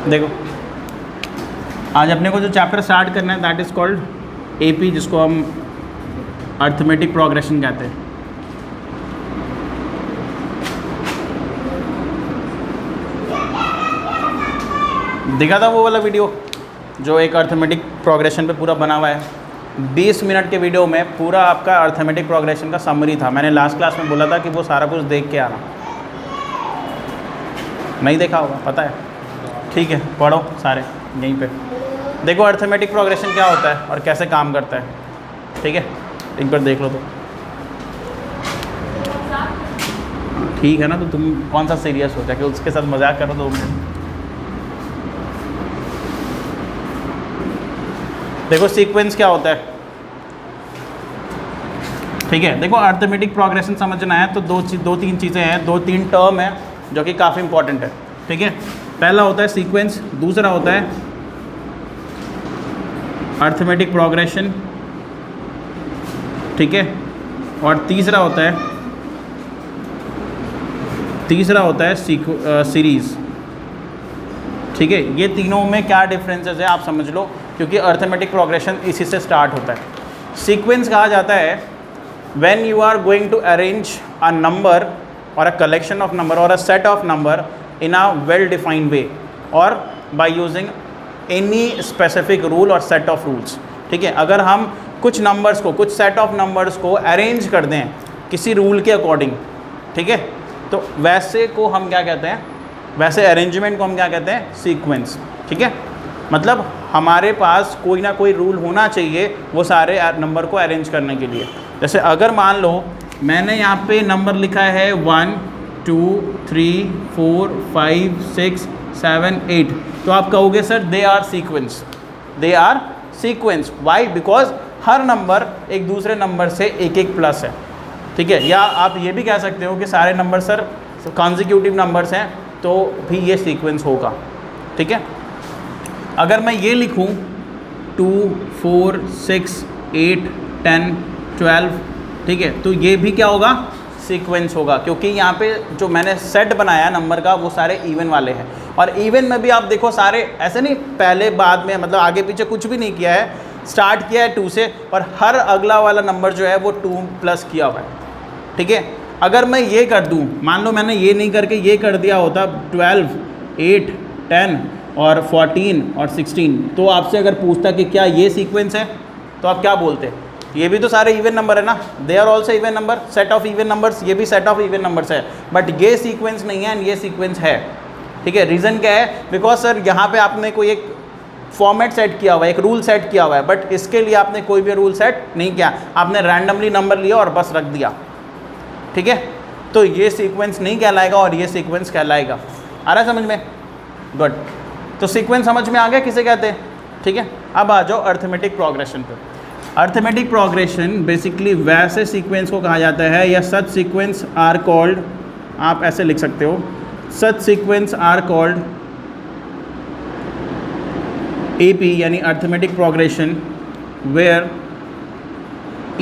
देखो आज अपने को जो चैप्टर स्टार्ट करना है दैट इज़ कॉल्ड एपी, जिसको हम अर्थमेटिक प्रोग्रेशन कहते हैं। देखा था वो वाला वीडियो जो एक अर्थमेटिक प्रोग्रेशन पे पूरा बना हुआ है? 20 मिनट के वीडियो में पूरा आपका अर्थमेटिक प्रोग्रेशन का समरी था। मैंने लास्ट क्लास में बोला था कि वो सारा कुछ देख के आना। नहीं देखा होगा, पता है? ठीक है, पढ़ो सारे यहीं पे। देखो अर्थमेटिक प्रोग्रेशन क्या होता है और कैसे काम करता है, ठीक है? एक बार देख लो तो ठीक है ना। तो तुम कौन सा सीरियस हो जाके उसके साथ मजाक करो 2 मिनट। देखो सीक्वेंस क्या होता है, ठीक है? देखो अर्थमेटिक प्रोग्रेशन समझना है तो दो तीन चीज़ें हैं, 2-3 टर्म है जो कि काफ़ी इंपॉर्टेंट है, ठीक है? पहला होता है सीक्वेंस, दूसरा होता है अर्थमेटिक प्रोग्रेशन, ठीक है? और तीसरा होता है सीरीज़, ठीक है? ये तीनों में क्या डिफरेंसेस है आप समझ लो, क्योंकि अर्थमेटिक प्रोग्रेशन इसी से स्टार्ट होता है। सीक्वेंस कहा जाता है when you are going to arrange a number और अ कलेक्शन ऑफ नंबर और a set of number in a well defined way और by using any specific rule और सेट ऑफ रूल्स, ठीक है? अगर हम कुछ नंबर्स को, कुछ सेट ऑफ नंबर्स को अरेंज कर दें किसी रूल के अकॉर्डिंग, ठीक है, तो वैसे को हम क्या कहते हैं, वैसे अरेंजमेंट को हम क्या कहते हैं? सीक्वेंस, ठीक है? मतलब हमारे पास कोई ना कोई रूल होना चाहिए वो सारे नंबर को अरेंज करने के लिए। जैसे अगर मान लो मैंने यहाँ पे नंबर लिखा है 1 2 3 4 5 6 7 8, तो आप कहोगे sir they are sequence, they are sequence. Why? Because हर नंबर एक दूसरे नंबर से एक प्लस है, ठीक है? या आप ये भी कह सकते हो कि सारे नंबर सर कॉन्जिक्यूटिव नंबर्स हैं, तो भी ये सीक्वेंस होगा, ठीक है? अगर मैं ये लिखूं 2 4 6 8 10 12, ठीक है, तो ये भी क्या होगा? सीक्वेंस होगा, क्योंकि यहाँ पे जो मैंने सेट बनाया नंबर का वो सारे इवन वाले हैं। और इवन में भी आप देखो सारे ऐसे नहीं पहले बाद में, मतलब आगे पीछे कुछ भी नहीं किया है, स्टार्ट किया है 2 से और हर अगला वाला नंबर जो है वो 2 प्लस किया हुआ है, ठीक है? अगर मैं ये कर दूँ, मान लो मैंने ये नहीं करके ये कर दिया होता 12 8 10 और 14 और 16, तो आपसे अगर पूछता कि क्या ये सीक्वेंस है, तो आप क्या बोलते? ये भी तो सारे इवन नंबर है ना, they are also even number, set of even numbers, ये भी सेट ऑफ इवन नंबर्स है, बट ये सीक्वेंस नहीं है एंड ये सीक्वेंस है, ठीक है? रीज़न क्या है? बिकॉज सर यहाँ पे आपने कोई एक फॉर्मेट सेट किया हुआ है, एक रूल सेट किया हुआ है, बट इसके लिए आपने कोई भी रूल सेट नहीं किया, आपने रैंडमली नंबर लिया और बस रख दिया, ठीक है? तो ये सीक्वेंस नहीं कहलाएगा और ये सीक्वेंस कहलाएगा। आ रहा है समझ में? गुड। तो सीक्वेंस समझ में आ गया किसे कहते हैं, ठीक है? अब आ जाओ अर्थमेटिक प्रोग्रेशन पे। अर्थमेटिक प्रोग्रेशन बेसिकली वैसे सीक्वेंस को कहा जाता है, या सच सीक्वेंस आर कॉल्ड, आप ऐसे लिख सकते हो, such sequence are called AP यानी arithmetic progression, where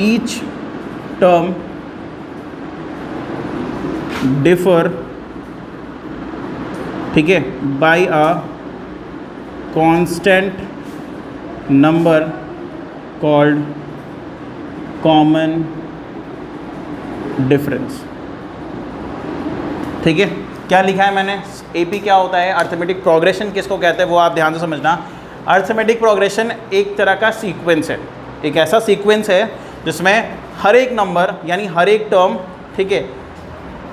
each term differ, ठीक है, by a constant number called common difference, ठीक है? क्या लिखा है मैंने? एपी क्या होता है, अर्थमेटिक प्रोग्रेशन किसको कहते हैं वो आप ध्यान से समझना। अर्थमेटिक प्रोग्रेशन एक तरह का सीक्वेंस है, एक ऐसा सीक्वेंस है जिसमें हर एक नंबर यानी हर एक टर्म, ठीक है,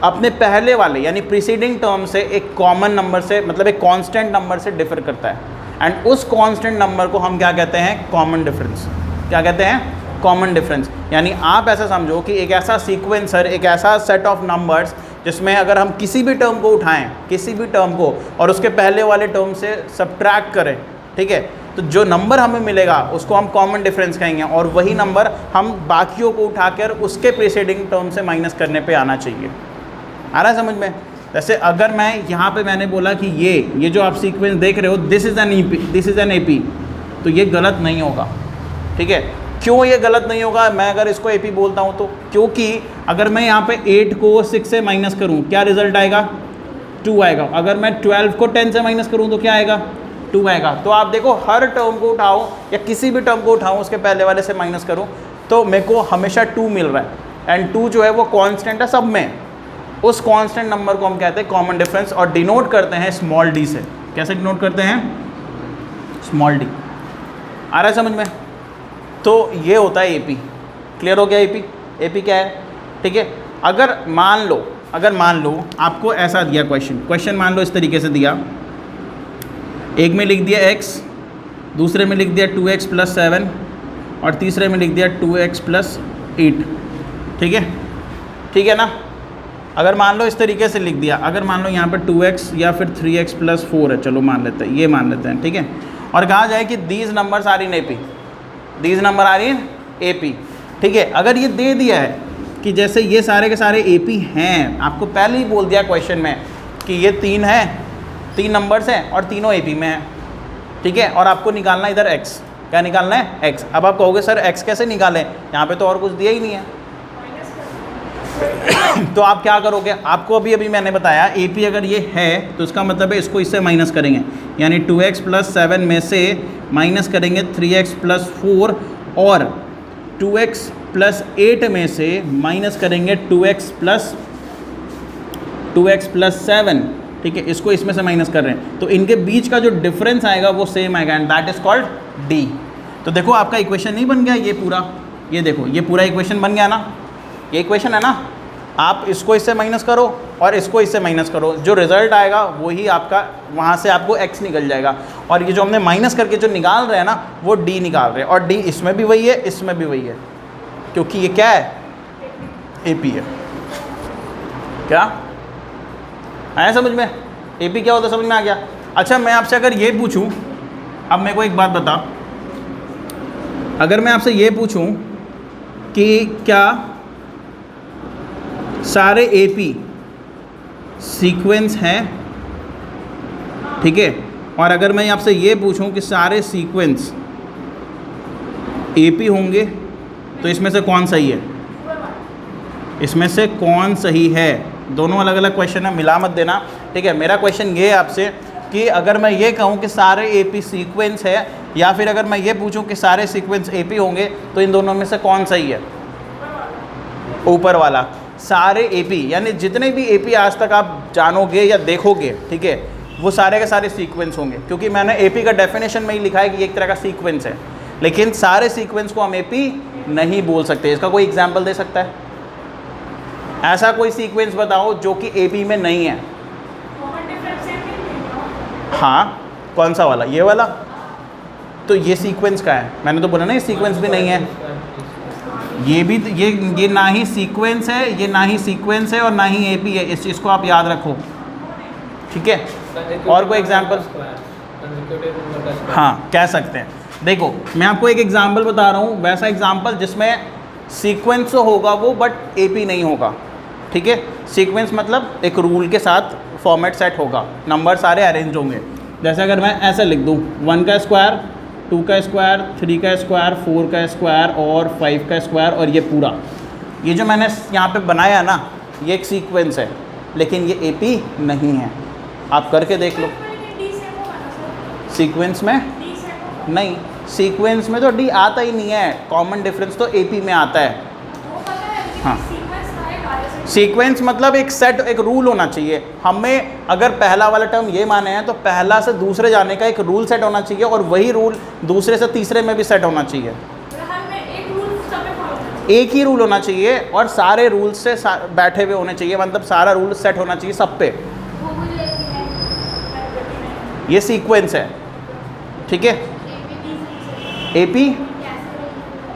अपने पहले वाले यानी प्रीसीडिंग टर्म से एक कॉमन नंबर से, मतलब एक कांस्टेंट नंबर से डिफर करता है, एंड उस कांस्टेंट नंबर को हम क्या कहते हैं? Common difference. क्या कहते हैं? Common difference. यानी आप ऐसा समझो कि एक ऐसा सीक्वेंस है, एक ऐसा सेट ऑफ नंबर्स जिसमें अगर हम किसी भी टर्म को उठाएं, किसी भी टर्म को, और उसके पहले वाले टर्म से सब्ट्रैक्ट करें, ठीक है, तो जो नंबर हमें मिलेगा उसको हम कॉमन डिफरेंस कहेंगे, और वही नंबर हम बाकियों को उठाकर उसके प्रीसीडिंग टर्म से माइनस करने पे आना चाहिए। आ रहा है समझ में? जैसे अगर मैं यहाँ पे मैंने बोला कि ये जो आप सीक्वेंस देख रहे हो दिस इज़ एन एपी, तो ये गलत नहीं होगा, ठीक है? क्यों ये गलत नहीं होगा? मैं अगर इसको एपी बोलता हूँ तो क्योंकि अगर मैं यहाँ पे 8 को 6 से माइनस करूँ क्या रिजल्ट आएगा? 2 आएगा। अगर मैं 12 को 10 से माइनस करूँ तो क्या आएगा? 2 आएगा। तो आप देखो हर टर्म को उठाओ या किसी भी टर्म को उठाओ उसके पहले वाले से माइनस करो तो मेरे को हमेशा 2 मिल रहा है एंड 2 जो है वो कांस्टेंट है सब में। उस कांस्टेंट नंबर को हम कहते हैं कॉमन डिफरेंस और डिनोट करते हैं स्मॉल डी से। कैसे डिनोट करते हैं? Small D. आ रहा है समझ में? तो ये होता है एपी। क्लियर हो गया एपी? एपी क्या है? ठीक है। अगर मान लो आपको ऐसा दिया क्वेश्चन मान लो इस तरीके से दिया, एक में लिख दिया x, दूसरे में लिख दिया 2x + 7 और तीसरे में लिख दिया 2x + 8। ठीक है ना? अगर मान लो इस तरीके से लिख दिया, अगर मान लो यहाँ पर 2x या फिर 3x + 4 है, चलो मान लेते हैं, ये मान लेते हैं, ठीक है। और कहा जाए कि these numbers are in AP, these number are in AP. ठीक है। अगर ये दे दिया है कि जैसे ये सारे के सारे एपी हैं, आपको पहले ही बोल दिया क्वेश्चन में कि ये 3 है, 3 नंबर्स हैं और तीनों एपी में हैं, ठीक है। और आपको निकालना इधर x, क्या निकालना है? x। अब आप कहोगे सर x कैसे निकालें, यहाँ पे तो और कुछ दिया ही नहीं है। तो आप क्या करोगे? आपको अभी मैंने बताया AP अगर ये है तो इसका मतलब है इसको इससे माइनस करेंगे, यानी 2x + 7 में से माइनस करेंगे 3x + 4 और 2x + 8 में से माइनस करेंगे 2x + 7। ठीक है, इसको इसमें से माइनस कर रहे हैं तो इनके बीच का जो डिफरेंस आएगा वो सेम आएगा and that is called D। तो देखो आपका इक्वेशन नहीं बन गया ये पूरा, ये देखो ये पूरा इक्वेशन बन गया ना, ये इक्वेशन है ना। आप इसको इससे माइनस करो और इसको इससे माइनस करो, जो रिजल्ट आएगा वही आपका, वहाँ से आपको x निकल जाएगा। और ये जो हमने माइनस करके जो निकाल रहे हैं ना वो D निकाल रहे हैं, और D इसमें भी वही है इसमें भी वही है, क्योंकि ये क्या है? AP है। क्या आया समझ में? AP क्या होता है समझ में आ गया? अच्छा मैं आपसे अगर ये पूछूं, अब मेरे को एक बात बता, अगर मैं आपसे ये पूछूं कि क्या सारे AP सीक्वेंस हैं, ठीक है, और अगर मैं आपसे ये पूछूं कि सारे सीक्वेंस AP होंगे तो इसमें से कौन सही है? इसमें से कौन सही है? दोनों अलग अलग क्वेश्चन है, मिला मत देना, ठीक है। मेरा क्वेश्चन ये है आपसे कि अगर मैं ये कहूँ कि सारे AP सीक्वेंस है, या फिर अगर मैं ये पूछूं कि सारे सीक्वेंस AP होंगे तो इन दोनों में से कौन सही है? ऊपर वाला। सारे AP यानी जितने भी AP आज तक आप जानोगे या देखोगे, ठीक है, वो सारे के सारे सीक्वेंस होंगे, क्योंकि मैंने AP का डेफिनेशन में ही लिखा है कि एक तरह का सीक्वेंस है। लेकिन सारे सीक्वेंस को हम AP नहीं बोल सकते। इसका कोई एग्जाम्पल दे सकता है? ऐसा कोई सीक्वेंस बताओ जो कि AP में नहीं है। हाँ, कौन सा वाला? ये वाला। तो ये सीक्वेंस का है, मैंने तो बोला ना ये सीक्वेंस भी नहीं है। ये भी ये ना ही सीक्वेंस है, ये ना ही सीक्वेंस है और ना ही AP है, इस चीज़ को आप याद रखो, ठीक है। और कोई एग्जाम्पल? हाँ कह सकते हैं। देखो मैं आपको एक एग्जाम्पल बता रहा हूँ, वैसा एग्जाम्पल जिसमें सीक्वेंस तो होगा वो बट AP नहीं होगा, ठीक है। सीक्वेंस मतलब एक रूल के साथ फॉर्मेट सेट होगा, नंबर सारे अरेंज होंगे। जैसे अगर मैं ऐसे लिख दूँ 1 का स्क्वायर, 2 का स्क्वायर, 3 का स्क्वायर, 4 का स्क्वायर और 5 का स्क्वायर, और ये पूरा, ये जो मैंने यहाँ पे बनाया ना ये एक सीक्वेंस है, लेकिन ये AP नहीं है। आप करके देख लो। सीक्वेंस में नहीं, सीक्वेंस में तो D आता ही नहीं है, कॉमन डिफरेंस तो AP में आता है। हाँ, सीक्वेंस मतलब एक सेट, एक रूल होना चाहिए। हमें अगर पहला वाला टर्म ये माने हैं तो पहला से दूसरे जाने का एक रूल सेट होना चाहिए, और वही रूल दूसरे से तीसरे में भी सेट होना चाहिए। एक ही रूल होना चाहिए और सारे रूल से बैठे हुए होने चाहिए, मतलब सारा रूल सेट होना चाहिए सब पे। ये सीक्वेंस है, ठीक है।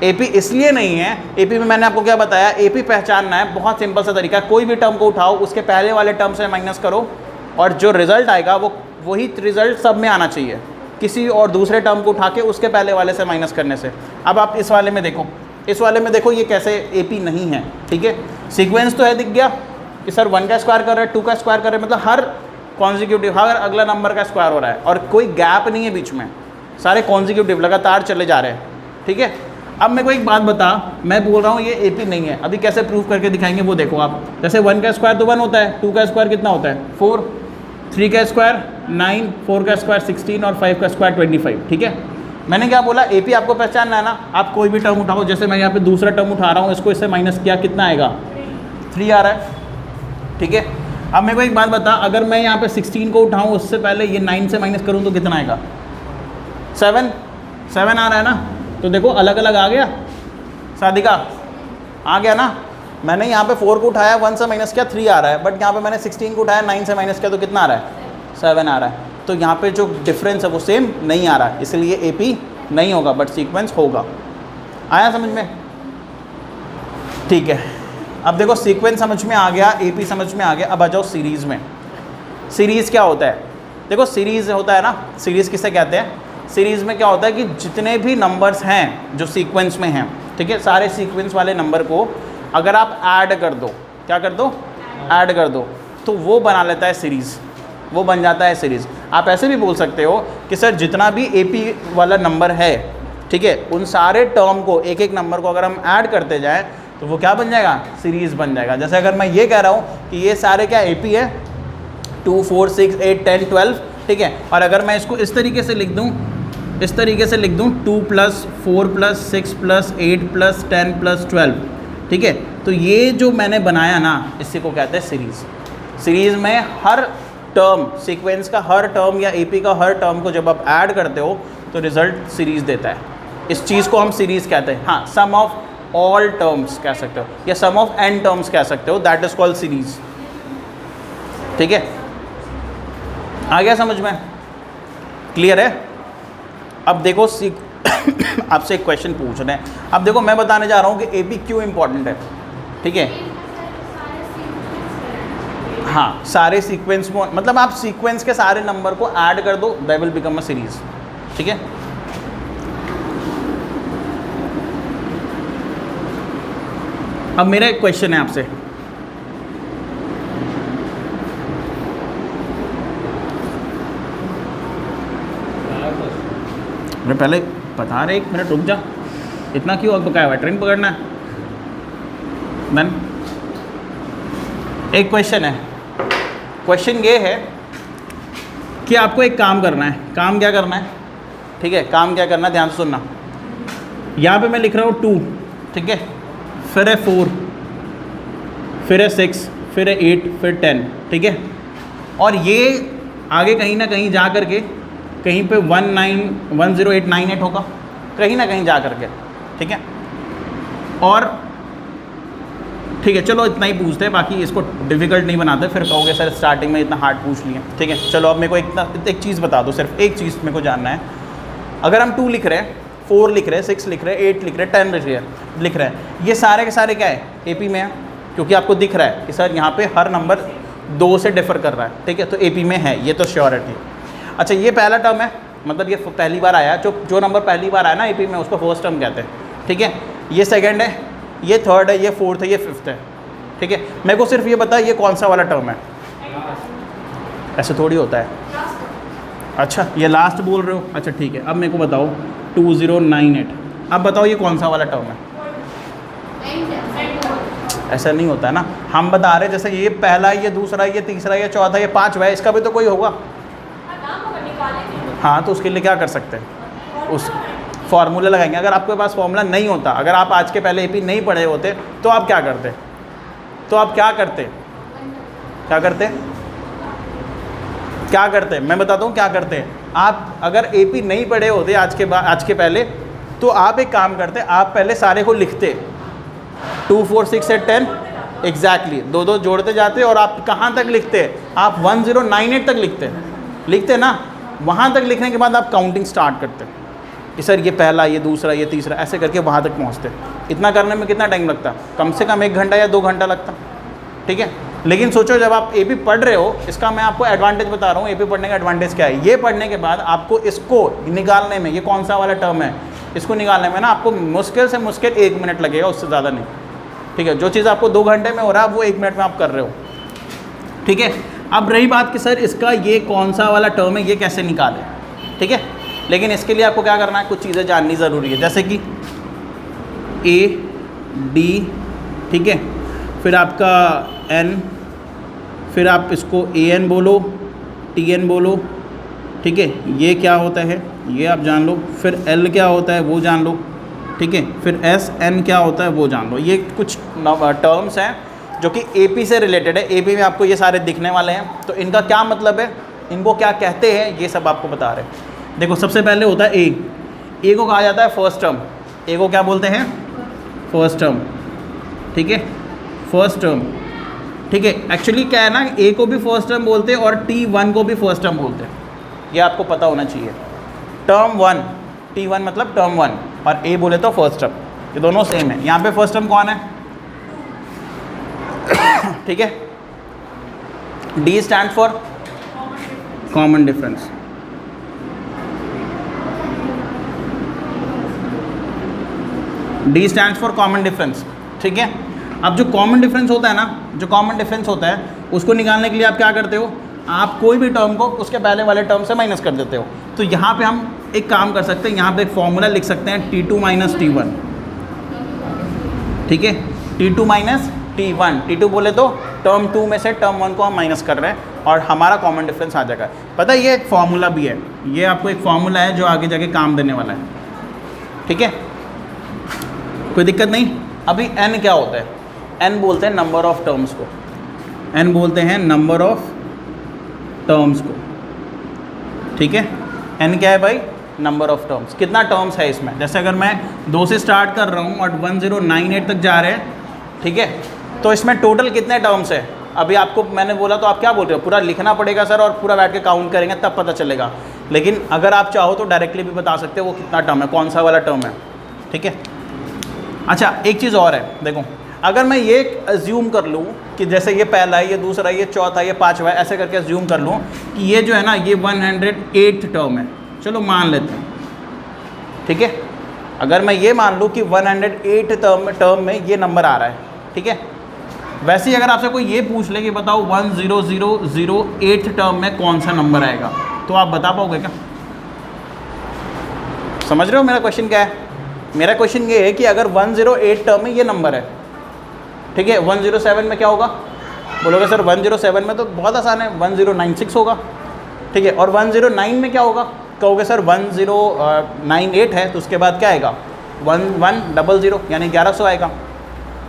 AP इसलिए नहीं है, AP में मैंने आपको क्या बताया, AP पहचानना है, बहुत सिंपल सा तरीका। कोई भी टर्म को उठाओ, उसके पहले वाले टर्म से माइनस करो और जो रिजल्ट आएगा वो वही रिजल्ट सब में आना चाहिए, किसी और दूसरे टर्म को उठा के उसके पहले वाले से माइनस करने से। अब आप इस वाले में देखो, इस वाले में देखो ये कैसे AP नहीं है, ठीक है। सीक्वेंस तो है, दिख गया कि सर 1 का स्क्वायर कर रहा है, 2 का स्क्वायर कर रहे हैं, मतलब हर कॉन्जिक्यूटिव, हर अगला नंबर का स्क्वायर हो रहा है और कोई गैप नहीं है बीच में, सारे कॉन्जिक्यूटिव लगातार चले जा रहे हैं, ठीक है। अब मेरे को एक बात बता, मैं बोल रहा हूँ ये AP नहीं है, अभी कैसे प्रूफ करके दिखाएंगे वो देखो आप। जैसे 1 का स्क्वायर तो 1 होता है, 2 का स्क्वायर कितना होता है 4, 3 का स्क्वायर 9, 4 का स्क्वायर 16 और 5 का स्क्वायर 25। ठीक है, मैंने क्या बोला, AP आपको पहचानना है ना। आप कोई भी टर्म उठाओ, जैसे मैं यहाँ पे दूसरा टर्म उठा रहा हूँ, इसको इससे माइनस किया, कितना आएगा? 3 आ रहा है। ठीक है, अब मेरे को एक बात बता, अगर मैं यहाँ पे 16 को उठाऊँ, उससे पहले ये 9 से माइनस करूँ तो कितना आएगा? 7 आ रहा है ना। तो देखो अलग अलग आ गया, सादिका आ गया ना। मैंने यहाँ पे 4 को उठाया, 1 से माइनस किया, 3 आ रहा है। बट यहाँ पे मैंने 16 को उठाया, 9 से माइनस किया तो कितना आ रहा है? 7 आ रहा है। तो यहाँ पे जो डिफरेंस है वो सेम नहीं आ रहा है, इसलिए AP नहीं होगा बट सीक्वेंस होगा। आया समझ में? ठीक है, अब देखो सीक्वेंस समझ में आ गया, AP समझ में आ गया। अब आ जाओ सीरीज़ में। सीरीज़ क्या होता है? देखो सीरीज़ होता है ना, सीरीज़ किसे कहते हैं? सीरीज़ में क्या होता है कि जितने भी नंबर्स हैं जो सीक्वेंस में हैं, ठीक है, सारे सीक्वेंस वाले नंबर को अगर आप ऐड कर दो, क्या कर दो? ऐड कर दो, तो वो बना लेता है सीरीज़, वो बन जाता है सीरीज़। आप ऐसे भी बोल सकते हो कि सर जितना भी AP वाला नंबर है, ठीक है, उन सारे टर्म को, एक एक नंबर को अगर हम ऐड करते जाएं तो वो क्या बन जाएगा? सीरीज़ बन जाएगा। जैसे अगर मैं ये कह रहा हूँ कि ये सारे क्या AP है, 2, 4, 6, 8, 10, 12, ठीक है, और अगर मैं इसको इस तरीके से लिख दूँ, इस तरीके से लिख दूँ 2 + 4 + 6 + 8 + 10 + 12, ठीक है, तो ये जो मैंने बनाया ना, इसी को कहते हैं सीरीज़। सीरीज़ में हर टर्म, सीक्वेंस का हर टर्म या AP का हर टर्म को जब आप ऐड करते हो तो रिजल्ट सीरीज़ देता है। इस चीज़ को हम सीरीज़ कहते हैं। हाँ, सम ऑफ ऑल टर्म्स कह सकते हो या सम ऑफ n टर्म्स कह सकते हो, दैट इज़ कॉल्ड सीरीज़। ठीक है, आ गया समझ में? क्लियर है? अब देखो आपसे एक क्वेश्चन पूछ रहे हैं। अब देखो मैं बताने जा रहा हूँ कि AP क्यों इम्पॉर्टेंट है। ठीक है, हाँ, सारे सीक्वेंस को, मतलब आप सीक्वेंस के सारे नंबर को ऐड कर दो, that will become a series. ठीक है, अब मेरा एक क्वेश्चन है आपसे। मैं पहले बता रहे, 1 मिनट रुक जा, इतना क्यों अब बकाया हुआ है? ट्रेन पकड़ना है। मैन एक क्वेश्चन है, क्वेश्चन ये है कि आपको एक काम करना है। काम क्या करना है? ठीक है, काम क्या करना है, ध्यान से सुनना। यहाँ पे मैं लिख रहा हूँ 2, ठीक है, फिर है 4, फिर है 6, फिर है 8, फिर 10, ठीक है, और ये आगे कहीं ना कहीं जा करके कहीं पे 10898 होगा, कहीं ना कहीं जा करके। ठीक है, और ठीक है, चलो इतना ही पूछते हैं, बाकी इसको डिफ़िकल्ट नहीं बनाते, फिर कहोगे सर स्टार्टिंग में इतना हार्ड पूछ लिए। ठीक है, चलो अब मेरे को एक चीज़ बता दो, सिर्फ एक चीज़ मेरे को जानना है। अगर हम 2 लिख रहे हैं, 4 लिख रहे हैं, 6 लिख रहे हैं, 8 लिख रहे हैं, 10 लिख रहे हैं, ये सारे के सारे क्या है? AP में है, क्योंकि आपको दिख रहा है कि सर यहाँ पे हर नंबर 2 से डिफर कर रहा है। ठीक है, तो AP में है, ये तो श्योरिटी। अच्छा, ये पहला टर्म है, मतलब ये पहली बार आया, जो नंबर पहली बार आया ना AP में, उसको फर्स्ट टर्म कहते हैं। ठीक है, ये सेकंड है, ये थर्ड है, ये फोर्थ है, ये फिफ्थ है। ठीक है, मेरे को सिर्फ ये बता, ये कौन सा वाला टर्म है? ऐसे थोड़ी होता है। अच्छा, ये लास्ट बोल रहे हो? अच्छा ठीक है, अब मेरे को बताओ 2098, अब बताओ ये कौन सा वाला टर्म है? ऐसा नहीं होता है ना, हम बता रहे जैसे ये पहला, ये दूसरा, ये तीसरा, ये चौथा, ये पांचवा है, इसका भी तो कोई होगा। हाँ, तो उसके लिए क्या कर सकते हैं? उस फॉर्मूला लगाएंगे। अगर आपके पास फॉर्मूला नहीं होता, अगर आप आज के पहले AP नहीं पढ़े होते, तो आप क्या करते? क्या करते? मैं बताता हूँ क्या करते हैं। आप अगर AP नहीं पढ़े होते आज के पहले, तो आप एक काम करते, आप पहले सारे को लिखते, 2, 4, 6, 8, 10 एग्जैक्टली, 2 जोड़ते जाते, और आप कहाँ तक लिखते? आप 1098 तक लिखते ना। वहाँ तक लिखने के बाद आप काउंटिंग स्टार्ट करते कि सर ये पहला, ये दूसरा, ये तीसरा, ऐसे करके वहाँ तक पहुँचते। इतना करने में कितना टाइम लगता? कम से कम 1 घंटा या 2 घंटा लगता। ठीक है, लेकिन सोचो जब आप AP पढ़ रहे हो, इसका मैं आपको एडवांटेज बता रहा हूँ। AP पढ़ने का एडवांटेज क्या है? ये पढ़ने के बाद आपको इसको निकालने में, ये कौन सा वाला टर्म है, इसको निकालने में ना आपको मुश्किल से मुश्किल 1 मिनट लगेगा, उससे ज़्यादा नहीं। ठीक है, जो चीज़ आपको 2 घंटे में हो रहा है, वो 1 मिनट में आप कर रहे हो। ठीक है, अब रही बात कि सर इसका ये कौन सा वाला टर्म है, ये कैसे निकालें। ठीक है, लेकिन इसके लिए आपको क्या करना है, कुछ चीज़ें जाननी ज़रूरी है, जैसे कि A, D, ठीक है, फिर आपका N, फिर आप इसको AN बोलो, Tn बोलो, ठीक है, ये क्या होता है ये आप जान लो, फिर L क्या होता है वो जान लो, ठीक है, फिर Sn क्या होता है वो जान लो। ये कुछ टर्म्स हैं जो कि AP से रिलेटेड है, AP में आपको ये सारे दिखने वाले हैं, तो इनका क्या मतलब है, इनको क्या कहते हैं, ये सब आपको बता रहे हैं। देखो सबसे पहले होता है ए को कहा जाता है फर्स्ट टर्म, ए को क्या बोलते हैं, फर्स्ट टर्म, ठीक है, फर्स्ट टर्म, ठीक है। एक्चुअली क्या है ना, ए को भी फर्स्ट टर्म बोलते हैं और T1 को भी फर्स्ट टर्म बोलते हैं, ये आपको पता होना चाहिए। टर्म 1, T1 मतलब टर्म 1 और ए बोले तो फर्स्ट टर्म, ये दोनों सेम है। यहाँ पे फर्स्ट टर्म कौन है, ठीक है, D stand for common difference, D stand for common difference, ठीक है। अब जो कॉमन डिफरेंस होता है ना, जो कॉमन डिफरेंस होता है उसको निकालने के लिए आप क्या करते हो, आप कोई भी टर्म को उसके पहले वाले टर्म से माइनस कर देते हो। तो यहाँ पे हम एक काम कर सकते हैं, यहाँ पे एक फॉर्मूला लिख सकते हैं T2 माइनस T1, ठीक है, T2 माइनस T1, T2 बोले तो टर्म 2 में से टर्म 1 को हम माइनस कर रहे हैं और हमारा कॉमन डिफरेंस आ जाएगा। पता है ये एक फॉर्मूला भी है, ये आपको एक फॉर्मूला है जो आगे जाके काम देने वाला है, ठीक है, कोई दिक्कत नहीं। अभी n क्या होता है, n बोलते हैं नंबर ऑफ टर्म्स को, n बोलते हैं नंबर ऑफ टर्म्स को, ठीक है। n क्या है भाई, नंबर ऑफ टर्म्स, कितना टर्म्स है इसमें। जैसे अगर मैं 2 से स्टार्ट कर रहा हूँ और 1098 तक जा रहे हैं, ठीक है, तो इसमें टोटल कितने टर्म्स है। अभी आपको मैंने बोला तो आप क्या बोल रहे हो, पूरा लिखना पड़ेगा सर और पूरा बैठ के काउंट करेंगे तब पता चलेगा, लेकिन अगर आप चाहो तो डायरेक्टली भी बता सकते हो वो कितना टर्म है, कौन सा वाला टर्म है, ठीक है। अच्छा एक चीज़ और है, देखो अगर मैं ये अज्यूम कर लूँ कि जैसे ये पहला है, ये दूसरा, ये चौथा, ये पाँचवा है, ऐसे करके अज्यूम कर लूँ कि ये जो है ना ये 108 टर्म है, चलो मान लेते हैं, ठीक है। अगर मैं ये मान लूँ कि 108 टर्म में ये नंबर आ रहा है, ठीक है। वैसे ही अगर आपसे कोई ये पूछ ले कि बताओ 10008 टर्म में कौन सा नंबर आएगा, तो आप बता पाओगे क्या, समझ रहे हो मेरा क्वेश्चन क्या है। मेरा क्वेश्चन ये है कि अगर 108 टर्म में ये नंबर है, ठीक है, 107 में क्या होगा, बोलोगे सर 107 में तो बहुत आसान है, 1096 होगा, ठीक है। और 109 में क्या होगा, कहोगे सर 1098 है तो उसके बाद क्या आएगा 1100 यानी 1100 आएगा।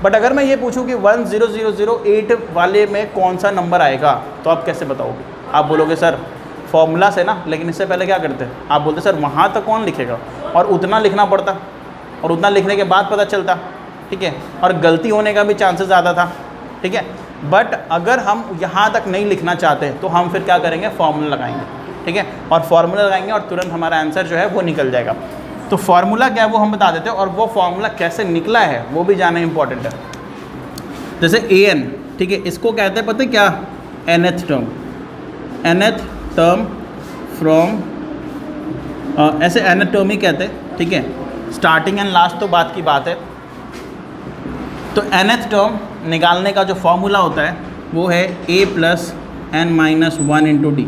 बट अगर मैं ये पूछूं कि 10008 वाले में कौन सा नंबर आएगा, तो आप कैसे बताओगे, आप बोलोगे सर फॉर्मूला से ना, लेकिन इससे पहले क्या करते हैं, आप बोलते सर वहाँ तक कौन लिखेगा, और उतना लिखना पड़ता और उतना लिखने के बाद पता चलता, ठीक है, और गलती होने का भी चांसेस ज़्यादा था, ठीक है। बट अगर हम यहाँ तक नहीं लिखना चाहते तो हम फिर क्या करेंगे, फॉर्मूला लगाएंगे, ठीक है, और फार्मूला लगाएंगे और तुरंत हमारा आंसर जो है वो निकल जाएगा। तो फार्मूला क्या है वो हम बता देते हैं, और वो फार्मूला कैसे निकला है वो भी जानना इंपॉर्टेंट है। जैसे an, ठीक है, इसको कहते हैं पता है क्या, nth term, nth term from, ऐसे nth टर्म ही कहते हैं, ठीक है। स्टार्टिंग एंड लास्ट तो बात की बात है। तो nth टर्म निकालने का जो फॉर्मूला होता है वो है a plus n minus 1 into D,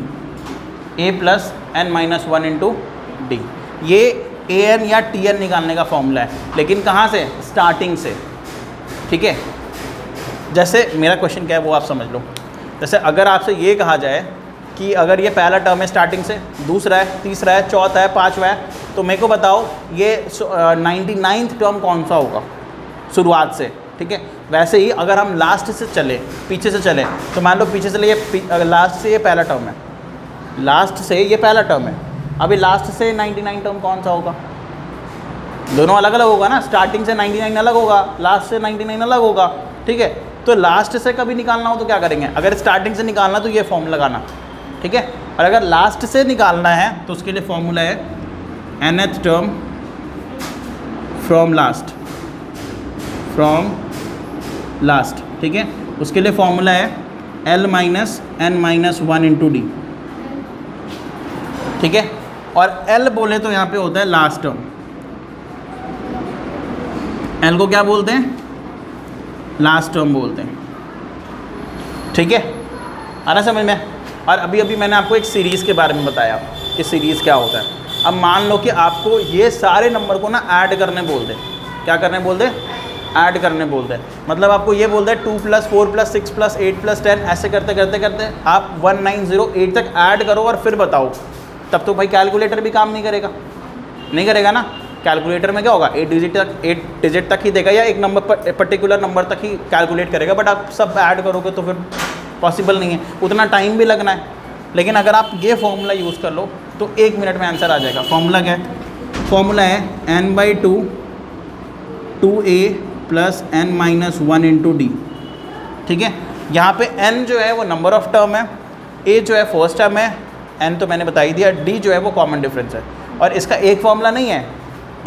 a plus n minus 1 into D, ये an या tn निकालने का फॉर्मूला है, लेकिन कहाँ से, स्टार्टिंग से, ठीक है। जैसे मेरा क्वेश्चन क्या है वो आप समझ लो। जैसे अगर आपसे ये कहा जाए कि अगर ये पहला टर्म है स्टार्टिंग से, दूसरा है, तीसरा है, चौथा है, पाँचवा है, तो मेरे को बताओ ये 99th टर्म कौन सा होगा शुरुआत से, ठीक है। वैसे ही अगर हम लास्ट से चले, पीछे से चले, तो मान लो पीछे से ले, लास्ट से ये पहला टर्म है, लास्ट से ये पहला टर्म है, अभी लास्ट से 99 टर्म कौन सा होगा, दोनों अलग अलग होगा ना, स्टार्टिंग से 99 अलग होगा, लास्ट से 99 अलग होगा, ठीक है। तो लास्ट से कभी निकालना हो तो क्या करेंगे, अगर स्टार्टिंग से निकालना तो ये फॉर्मूला लगाना, ठीक है, और अगर लास्ट से निकालना है तो उसके लिए फॉर्मूला है nth term from last, from last, ठीक है। उसके लिए फॉर्मूला है l minus n minus 1 into D, ठीक है। और l बोले तो यहाँ पे होता है लास्ट टर्म, l को क्या बोलते हैं, लास्ट टर्म बोलते हैं, ठीक है, आ रहा समझ में। और अभी अभी मैंने आपको एक सीरीज़ के बारे में बताया कि सीरीज़ क्या होता है। अब मान लो कि आपको ये सारे नंबर को ना ऐड करने बोल दे, क्या करने बोल दे, ऐड करने बोलते हैं। मतलब आपको ये बोलते हैं 2 + 4 + 6 + 8 + 10 ऐसे करते करते करते आप 1908 तक ऐड करो और फिर बताओ, तब तो भाई कैलकुलेटर भी काम नहीं करेगा ना। कैलकुलेटर में क्या होगा, 8 डिजिट तक ही देगा या एक नंबर पर पर्टिकुलर नंबर तक ही कैलकुलेट करेगा, बट आप सब ऐड करोगे तो फिर पॉसिबल नहीं है, उतना टाइम भी लगना है। लेकिन अगर आप ये फॉर्मूला यूज़ कर लो तो 1 मिनट में आंसर आ जाएगा। फॉर्मूला क्या है, फॉर्मूला है n/2 2a + n - 1 × d। ठीक है, यहाँ पे n जो है वो नंबर ऑफ टर्म है, a जो है फर्स्ट टर्म है, n तो मैंने बता ही दिया, d जो है वो कॉमन डिफरेंस है। और इसका एक फॉर्मूला नहीं है,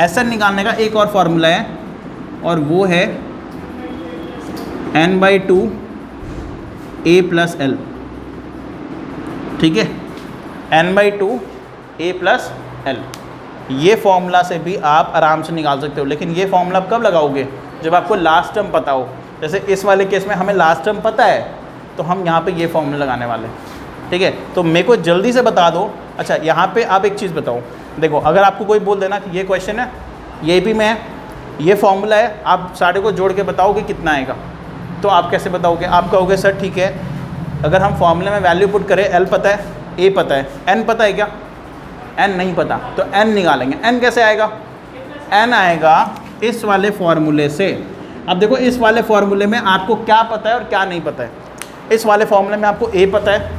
SN निकालने का एक और फार्मूला है और वो है n/2 a + l। ठीक है, n/2 a + l, ये फॉर्मूला से भी आप आराम से निकाल सकते हो। लेकिन ये फॉर्मूला आप कब लगाओगे, जब आपको लास्ट टर्म पता हो। जैसे इस वाले केस में हमें लास्ट टर्म पता है तो हम यहाँ पे ये फॉर्मूला लगाने वाले हैं। ठीक है, तो मेरे को जल्दी से बता दो। अच्छा, यहाँ पे आप एक चीज़ बताओ, देखो अगर आपको कोई बोल देना कि ये क्वेश्चन है, ये भी मैं, ये फॉर्मूला है, आप सारे को जोड़ के बताओ कि कितना आएगा, तो आप कैसे बताओगे? आप कहोगे सर ठीक है, अगर हम फॉर्मूले में वैल्यू पुट करें, L पता है, A पता है, N पता है क्या? N नहीं पता, तो N निकालेंगे। N कैसे आएगा? N आएगा इस वाले फॉर्मूले से। अब देखो इस वाले फॉर्मूले में आपको क्या पता है और क्या नहीं पता है। इस वाले फॉर्मूले में आपको A पता है,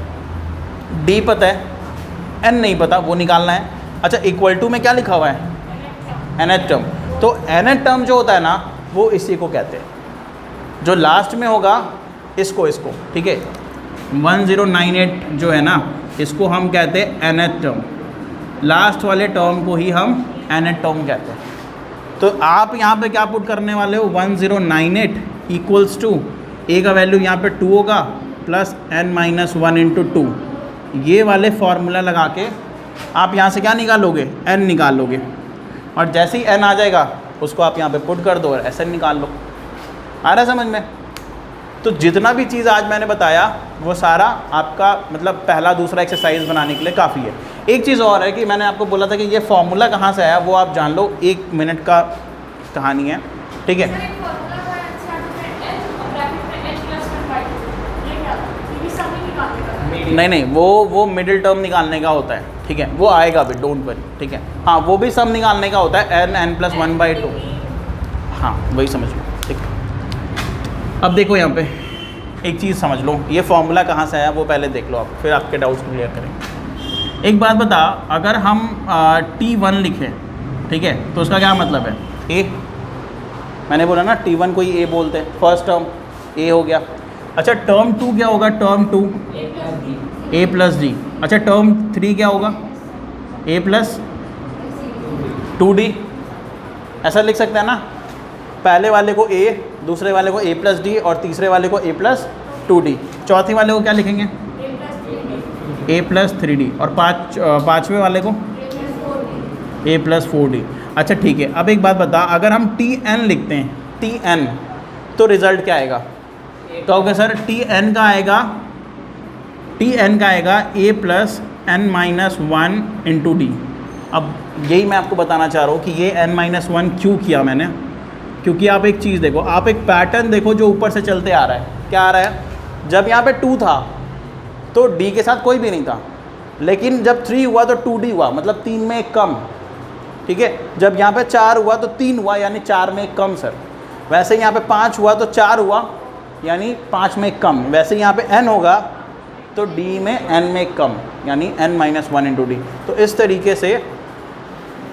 D पता है, N नहीं पता, वो निकालना है। अच्छा, इक्वल टू में क्या लिखा हुआ है? nth term. तो nth टर्म जो होता है ना, वो इसी को कहते हैं, जो लास्ट में होगा इसको, ठीक है, 1098 जो है ना, इसको हम कहते हैं nth टर्म। लास्ट वाले टर्म को ही हम nth टर्म कहते हैं। तो आप यहाँ पे क्या पुट करने वाले हो, 1098 = a का वैल्यू यहाँ पे 2 होगा प्लस n - 1 × 2। ये वाले फॉर्मूला लगा के आप यहाँ से क्या निकालोगे, n निकाल लोगे, और जैसे ही n आ जाएगा उसको आप यहाँ पे पुट कर दो और SN निकाल लो। आ रहा है समझ में? तो जितना भी चीज़ आज मैंने बताया वो सारा आपका मतलब पहला दूसरा एक्सरसाइज बनाने के लिए काफ़ी है। एक चीज़ और है कि मैंने आपको बोला था कि ये फॉर्मूला कहाँ से आया वो आप जान लो, 1 मिनट का कहानी है। ठीक है, नहीं, वो मिडिल टर्म निकालने का होता है। ठीक है, वो आएगा अभी, डोंट वरी। ठीक है, हाँ, वो भी सम निकालने का होता है, n + 1/2। हाँ, वही समझ लो। ठीक है, अब देखो यहाँ पे एक चीज़ समझ लो, ये फॉर्मूला कहाँ से आया वो पहले देख लो आप, फिर आपके डाउट्स क्लियर करेंगे। एक बात बता, अगर हम T1 लिखें, ठीक है, तो उसका क्या मतलब है? A, मैंने बोला ना T1 को ही A बोलते हैं, फर्स्ट टर्म A हो गया। अच्छा, टर्म 2 क्या होगा? Term 2 A + D। अच्छा, टर्म 3 क्या होगा? A + 2D। ऐसा लिख सकते हैं ना, पहले वाले को A, दूसरे वाले को A + D और तीसरे वाले को A + 2D। चौथे वाले को क्या लिखेंगे? A + 3D। और पाँचवें वाले को A + 4D। अच्छा ठीक है, अब एक बात बता, अगर हम TN लिखते हैं, TN, तो रिज़ल्ट क्या आएगा? तो ओके सर, TN का आएगा A + n - 1 × D। अब यही मैं आपको बताना चाह रहा हूँ कि ये n - 1 क्यों किया मैंने, क्योंकि आप एक चीज़ देखो, आप एक पैटर्न देखो जो ऊपर से चलते आ रहा है। क्या आ रहा है? जब यहाँ पे 2 था तो D के साथ कोई भी नहीं था, लेकिन जब 3 हुआ तो 2D हुआ, मतलब 3 में एक कम। ठीक है, जब यहाँ पे 4 हुआ तो 3 हुआ, यानी 4 में एक कम सर। वैसे यहाँ पे 5 हुआ तो 4 हुआ, यानी 5 में एक कम। वैसे यहाँ पे n होगा तो D में n में एक कम, यानी n - 1 × D। तो इस तरीके से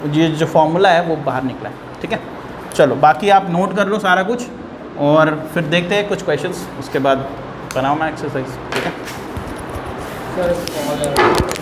ये जो फॉर्मूला है वो बाहर निकला है। ठीक है, चलो बाकी आप नोट कर लो सारा कुछ, और फिर देखते हैं कुछ क्वेश्चंस, उसके बाद बनाओ मैं एक्सरसाइज। ठीक है सर।